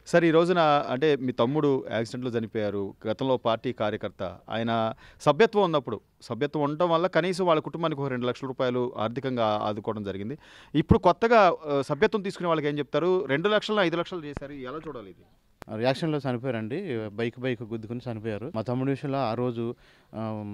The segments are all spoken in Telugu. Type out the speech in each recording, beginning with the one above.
సార్ ఈ రోజున అంటే మీ తమ్ముడు యాక్సిడెంట్‌లో చనిపోయారు. గతంలో పార్టీ కార్యకర్త. ఆయన సభ్యత్వం ఉన్నప్పుడు, సభ్యత్వం ఉండటం వల్ల కనీసం వాళ్ళ కుటుంబానికి ఒక రూ. 2,00,000 ఆర్థికంగా ఆదుకోవడం జరిగింది. ఇప్పుడు కొత్తగా సభ్యత్వం తీసుకునే వాళ్ళకేం చెప్తారు? 2,00,000 5,00,000 చేశారు. ఎలా చూడాలి ఇది? యాక్సిడెంట్‌లో చనిపోయారండి. బైక్ గుద్దుకొని చనిపోయారు. మా తమ్ముడి విషయంలో ఆ రోజు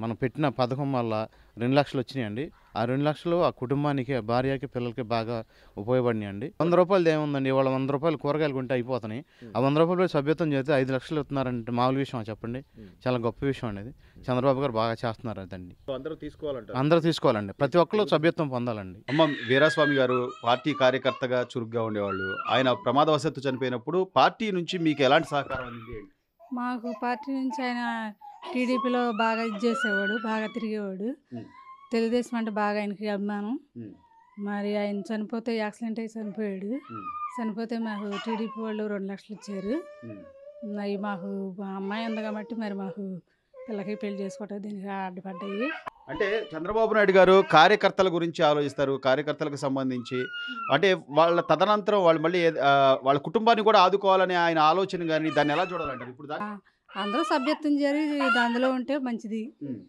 మనం పెట్టిన పథకం వల్ల 2,00,000 వచ్చినాయండి. ఆ 2,00,000 ఆ కుటుంబానికి, ఆ భార్యకి, పిల్లలకి బాగా ఉపయోగపడినాయండి. రూ. 100 ఏముందండి, ఇవాళ రూ. 100 కూరగాయలు కొంటే అయిపోతున్నాయి. ఆ రూ. 100 సభ్యత్వం చేస్తే 5,00,000 ఇస్తున్నారంటే మామూలు విషయమా చెప్పండి? చాలా గొప్ప విషయం అండి అది. చంద్రబాబు గారు బాగా చేస్తున్నారు అదండి. అందరూ తీసుకోవాలంటారు. అందరూ తీసుకోవాలండి. ప్రతి ఒక్కళ్ళు సభ్యత్వం పొందాలండి. అమ్మ వీరాస్వామి గారు పార్టీ కార్యకర్తగా చురుగ్గా ఉండేవాళ్ళు. ఆయన ప్రమాదవశాత్తు చనిపోయినప్పుడు పార్టీ నుంచి మీకు ఎలాంటి సహకారం అందింది ఏంటి? మాకు పార్టీ నుంచి ఆయన టీడీపీలో బాగా ఇది చేసేవాడు, బాగా తిరిగేవాడు. హ్మ్. తెలుగుదేశం అంటే బాగా ఆయనకి అభిమానం. హ్మ్. మరి ఆయన చనిపోతే యాక్సిడెంట్ అయ్యి చనిపోయాడు. హ్మ్. చనిపోతే మాకు టీడీపీ వాళ్ళు 2,00,000 ఇచ్చారు. హ్మ్. అవి మాకు మా అమ్మాయి ఉంది కాబట్టి మరి మాకు పిల్లకి పెళ్లి చేసుకోవటం దీనికి అడ్డుపడ్డాయి. అంటే చంద్రబాబు నాయుడు గారు కార్యకర్తల గురించి ఆలోచిస్తారు. కార్యకర్తలకు సంబంధించి అంటే వాళ్ళ తదనంతరం వాళ్ళు మళ్ళీ వాళ్ళ కుటుంబాన్ని కూడా ఆదుకోవాలనే ఆయన ఆలోచన గాని దాన్ని ఎలా చూడాలంటారు? ఇప్పుడు దాకా అందరూ సభ్యత్వం చేరి అందులో ఉంటే మంచిది. హ్మ్.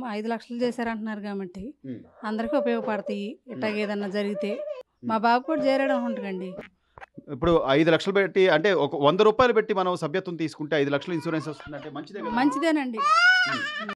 5,00,000 చేశారంటున్నారు కాబట్టి హ్మ్. అందరికీ ఉపయోగపడతాయి. ఇట్టాగ ఏదన్నా జరిగితే. మా బాబు కూడా చేరాడు అనుకుంటాకండి. ఇప్పుడు 5,00,000 పెట్టి అంటే ఒక రూ. 100 పెట్టి మనం సభ్యత్వం తీసుకుంటే 5,00,000 ఇన్సూరెన్స్ వస్తుందంటే మంచిదే కదా! మంచిదేనండి. హ్మ్.